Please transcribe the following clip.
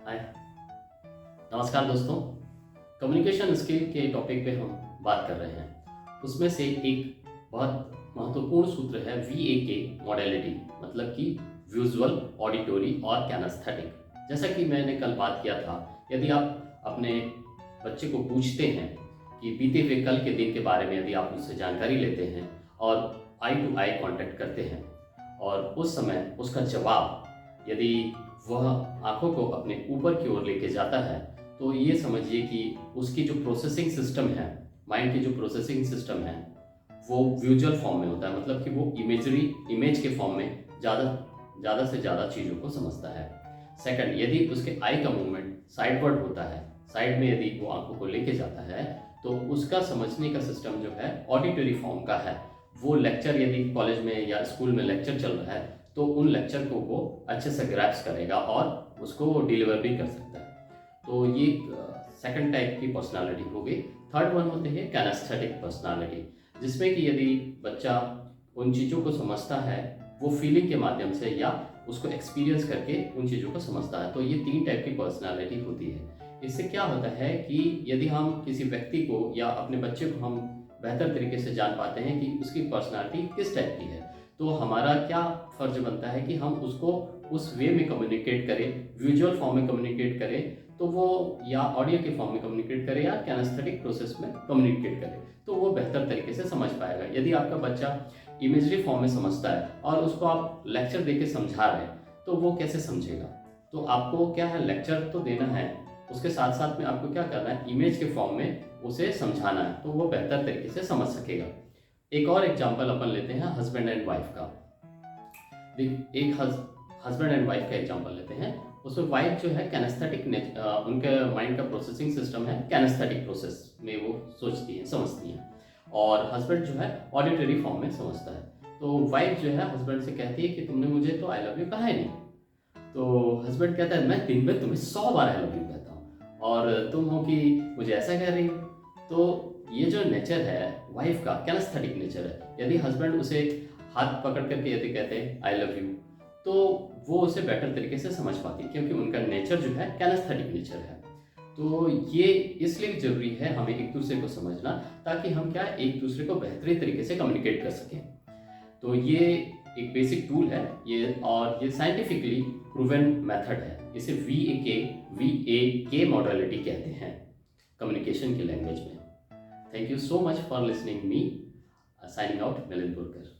हाय, नमस्कार दोस्तों। Communication skill के टॉपिक पे हम बात कर रहे हैं। उसमें से एक बहुत महत्वपूर्ण सूत्र है VAK मॉडलिटी, मतलब कि विजुअल, ऑडिटरी और कैनेस्थेटिक। जैसा कि मैंने कल बात किया था, यदि आप अपने बच्चे को पूछते हैं कि बीते हुए कल के दिन के बारे में, यदि आप उससे जानकारी लेते हैं और आई टू आई कांटेक्ट करते हैं और उस समय उसका जवाब यदि वह आंखों को अपने ऊपर की ओर लेके जाता है, तो ये समझिए कि उसकी जो प्रोसेसिंग सिस्टम है, माइंड की जो प्रोसेसिंग सिस्टम है, वो विजुअल फॉर्म में होता है। मतलब कि वो इमेज के फॉर्म में ज़्यादा ज़्यादा से ज़्यादा चीज़ों को समझता है। सेकंड, यदि उसके आई का मूवमेंट साइडवर्ड होता है, साइड में यदि वो आंखों को लेके जाता है, तो उसका समझने का सिस्टम जो है ऑडिटरी फॉर्म का है। वो लेक्चर, यदि कॉलेज में या स्कूल में लेक्चर चल रहा है, तो उन लेक्चर को वो अच्छे से ग्रैप्स करेगा और उसको डिलीवर भी कर सकता है। तो ये सेकंड टाइप की पर्सनालिटी हो गई। थर्ड वन होते हैं कैनेस्थेटिक पर्सनालिटी, जिसमें कि यदि बच्चा उन चीज़ों को समझता है, वो फीलिंग के माध्यम से या उसको एक्सपीरियंस करके उन चीज़ों को समझता है। तो ये 3 टाइप की पर्सनालिटी होती है। इससे क्या होता है कि यदि हम किसी व्यक्ति को या अपने बच्चे को हम बेहतर तरीके से जान पाते हैं कि उसकी पर्सनालिटी किस टाइप की है, तो हमारा क्या फ़र्ज बनता है कि हम उसको उस वे में कम्युनिकेट करें, विजुअल फॉर्म में कम्युनिकेट करें, तो वो या ऑडियो के फॉर्म में कम्युनिकेट करे या कैनेस्थेटिक प्रोसेस में कम्युनिकेट करे, तो वो बेहतर तरीके से समझ पाएगा। यदि आपका बच्चा इमेजरी फॉर्म में समझता है और उसको आप लेक्चर दे के समझा रहे हैं, तो वो कैसे समझेगा? तो आपको क्या है, लेक्चर तो देना है, उसके साथ साथ में आपको क्या करना है, इमेज के फॉर्म में उसे समझाना है, तो वो बेहतर तरीके से समझ सकेगा। एक और एग्जाम्पल अपन लेते हैं हस्बैंड एंड वाइफ का। एक हस्बैंड एंड वाइफ का एग्जांपल लेते हैं। उसमें वाइफ जो है कैनेस्थेटिक, उनके माइंड का प्रोसेसिंग सिस्टम है कैनेस्थेटिक प्रोसेस में, वो सोचती है, समझती है। और हस्बैंड जो है ऑडिटरी फॉर्म में समझता है। तो वाइफ जो है हस्बैंड से कहती है कि तुमने मुझे तो आई लव यू कहा है नहीं। तो हस्बैंड कहता है, मैं दिन में तुम्हें 100 बार आई लव यू कहता हूँ और तुम हो कि मुझे ऐसा कह रही हो। तो ये जो नेचर है वाइफ का, कैनेस्थेटिक नेचर है। यदि हस्बैंड उसे हाथ पकड़ करके यदि कहते हैं आई लव यू, तो वो उसे बेटर तरीके से समझ पाती है, क्योंकि उनका नेचर जो है कैनेस्थेटिक नेचर है। तो ये इसलिए ज़रूरी है हमें एक दूसरे को समझना, ताकि हम क्या एक दूसरे को बेहतरीन तरीके से कम्युनिकेट कर सकें। तो ये एक बेसिक टूल है ये, और ये साइंटिफिकली प्रूवन मेथड है। इसे VAK मॉडलिटी कहते हैं कम्युनिकेशन की लैंग्वेज में। Thank you so much for listening me. Signing out, Milind Borkar.